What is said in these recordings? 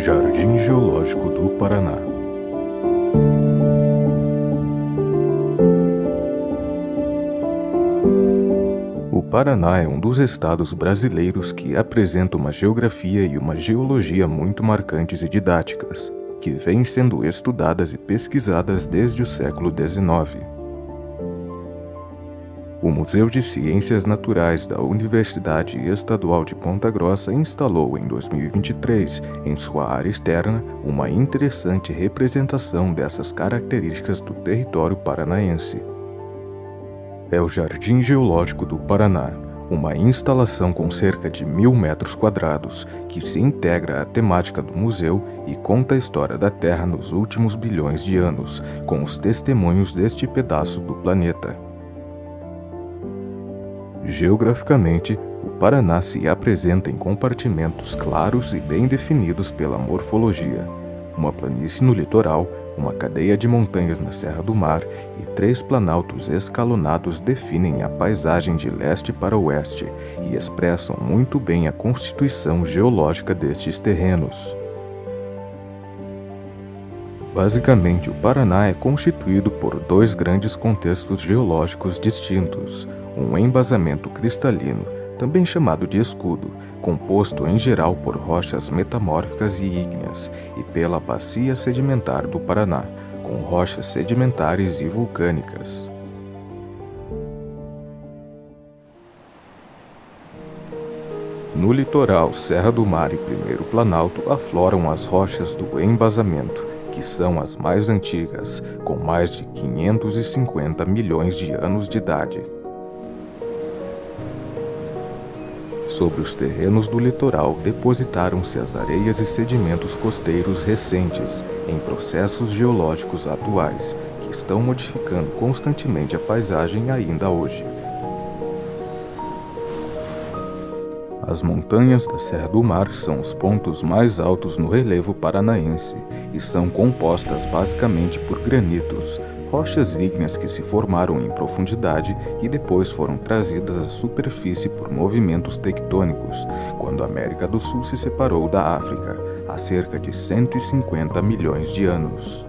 Jardim Geológico do Paraná. O Paraná é um dos estados brasileiros que apresenta uma geografia e uma geologia muito marcantes e didáticas, que vêm sendo estudadas e pesquisadas desde o século XIX. O Museu de Ciências Naturais da Universidade Estadual de Ponta Grossa instalou em 2023, em sua área externa, uma interessante representação dessas características do território paranaense. É o Jardim Geológico do Paraná, uma instalação com cerca de 1.000 metros quadrados, que se integra à temática do museu e conta a história da Terra nos últimos bilhões de anos, com os testemunhos deste pedaço do planeta. Geograficamente, o Paraná se apresenta em compartimentos claros e bem definidos pela morfologia: uma planície no litoral, uma cadeia de montanhas na Serra do Mar e 3 planaltos escalonados definem a paisagem de leste para oeste e expressam muito bem a constituição geológica destes terrenos. Basicamente, o Paraná é constituído por 2 grandes contextos geológicos distintos: um embasamento cristalino, também chamado de escudo, composto em geral por rochas metamórficas e ígneas, e pela bacia sedimentar do Paraná, com rochas sedimentares e vulcânicas. No litoral, Serra do Mar e Primeiro Planalto afloram as rochas do embasamento, que são as mais antigas, com mais de 550 milhões de anos de idade. Sobre os terrenos do litoral depositaram-se as areias e sedimentos costeiros recentes, em processos geológicos atuais, que estão modificando constantemente a paisagem ainda hoje. As montanhas da Serra do Mar são os pontos mais altos no relevo paranaense e são compostas basicamente por granitos, rochas ígneas que se formaram em profundidade e depois foram trazidas à superfície por movimentos tectônicos, quando a América do Sul se separou da África, há cerca de 150 milhões de anos.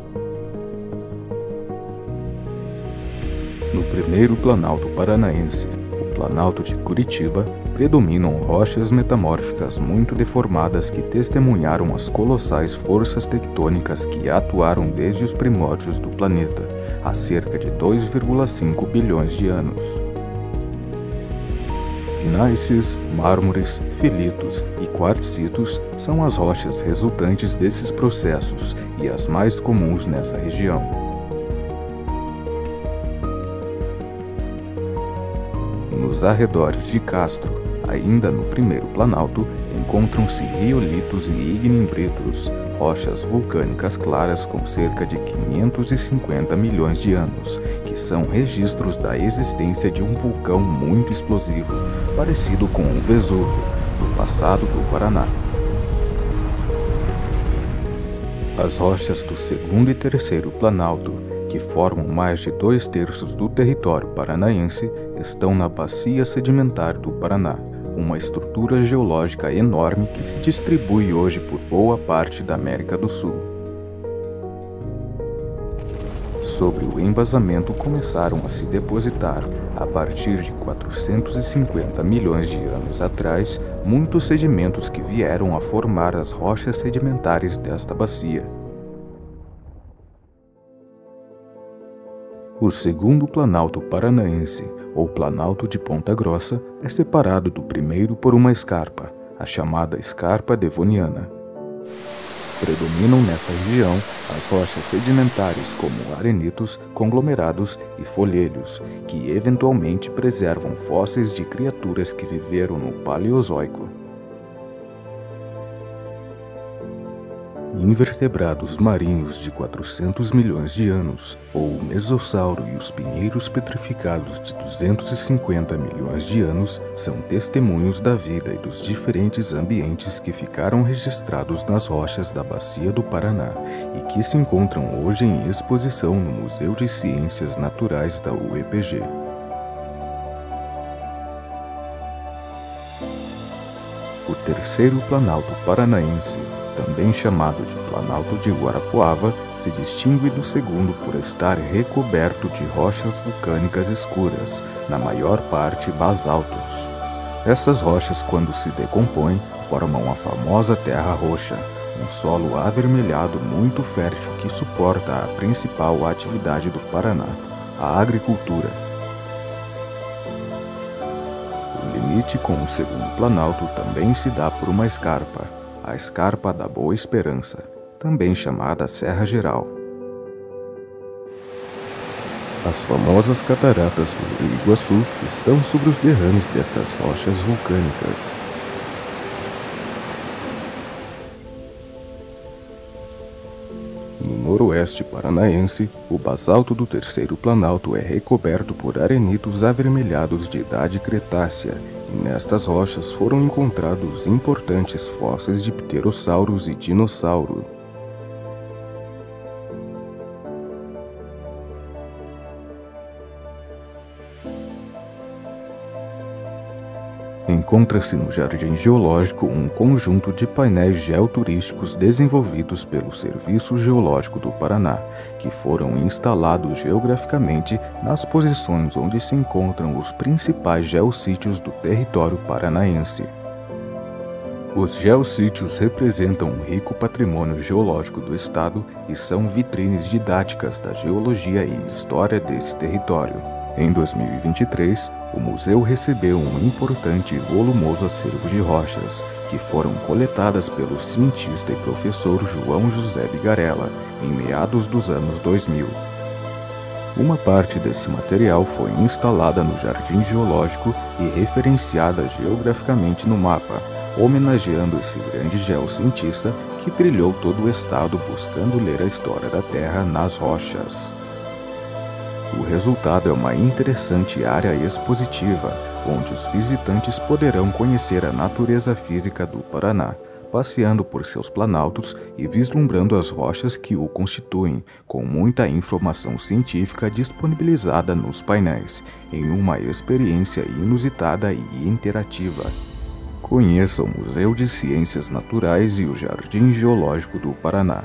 No primeiro planalto paranaense, o Planalto de Curitiba, predominam rochas metamórficas muito deformadas que testemunharam as colossais forças tectônicas que atuaram desde os primórdios do planeta, há cerca de 2,5 bilhões de anos. Gnáisses, mármores, filitos e quartzitos são as rochas resultantes desses processos e as mais comuns nessa região. Nos arredores de Castro, ainda no primeiro planalto, encontram-se riolitos e ignimbritos, rochas vulcânicas claras com cerca de 550 milhões de anos, que são registros da existência de um vulcão muito explosivo, parecido com o Vesúvio, do passado do Paraná. As rochas do segundo e terceiro planalto, que formam mais de 2/3 do território paranaense, estão na bacia sedimentar do Paraná, uma estrutura geológica enorme que se distribui hoje por boa parte da América do Sul. Sobre o embasamento começaram a se depositar, a partir de 450 milhões de anos atrás, muitos sedimentos que vieram a formar as rochas sedimentares desta bacia. O segundo planalto paranaense, ou Planalto de Ponta Grossa, é separado do primeiro por uma escarpa, a chamada Escarpa Devoniana. Predominam nessa região as rochas sedimentares como arenitos, conglomerados e folhelhos, que eventualmente preservam fósseis de criaturas que viveram no Paleozoico. Invertebrados marinhos de 400 milhões de anos, ou o mesossauro e os pinheiros petrificados de 250 milhões de anos, são testemunhos da vida e dos diferentes ambientes que ficaram registrados nas rochas da Bacia do Paraná e que se encontram hoje em exposição no Museu de Ciências Naturais da UEPG. O terceiro planalto paranaense, também chamado de Planalto de Guarapuava, se distingue do segundo por estar recoberto de rochas vulcânicas escuras, na maior parte basaltos. Essas rochas, quando se decompõem, formam a famosa terra roxa, um solo avermelhado muito fértil que suporta a principal atividade do Paraná, a agricultura. O limite com o segundo planalto também se dá por uma escarpa, a Escarpa da Boa Esperança, também chamada Serra Geral. As famosas cataratas do Rio Iguaçu estão sobre os derrames destas rochas vulcânicas. No noroeste paranaense, o basalto do Terceiro Planalto é recoberto por arenitos avermelhados de idade cretácea, e nestas rochas foram encontrados importantes fósseis de pterossauros e dinossauro. Encontra-se no Jardim Geológico um conjunto de painéis geoturísticos desenvolvidos pelo Serviço Geológico do Paraná, que foram instalados geograficamente nas posições onde se encontram os principais geossítios do território paranaense. Os geossítios representam um rico patrimônio geológico do estado e são vitrines didáticas da geologia e história desse território. Em 2023, o museu recebeu um importante e volumoso acervo de rochas, que foram coletadas pelo cientista e professor João José Bigarella, em meados dos anos 2000. Uma parte desse material foi instalada no Jardim Geológico e referenciada geograficamente no mapa, homenageando esse grande geocientista que trilhou todo o estado buscando ler a história da Terra nas rochas. O resultado é uma interessante área expositiva, onde os visitantes poderão conhecer a natureza física do Paraná, passeando por seus planaltos e vislumbrando as rochas que o constituem, com muita informação científica disponibilizada nos painéis, em uma experiência inusitada e interativa. Conheça o Museu de Ciências Naturais e o Jardim Geológico do Paraná.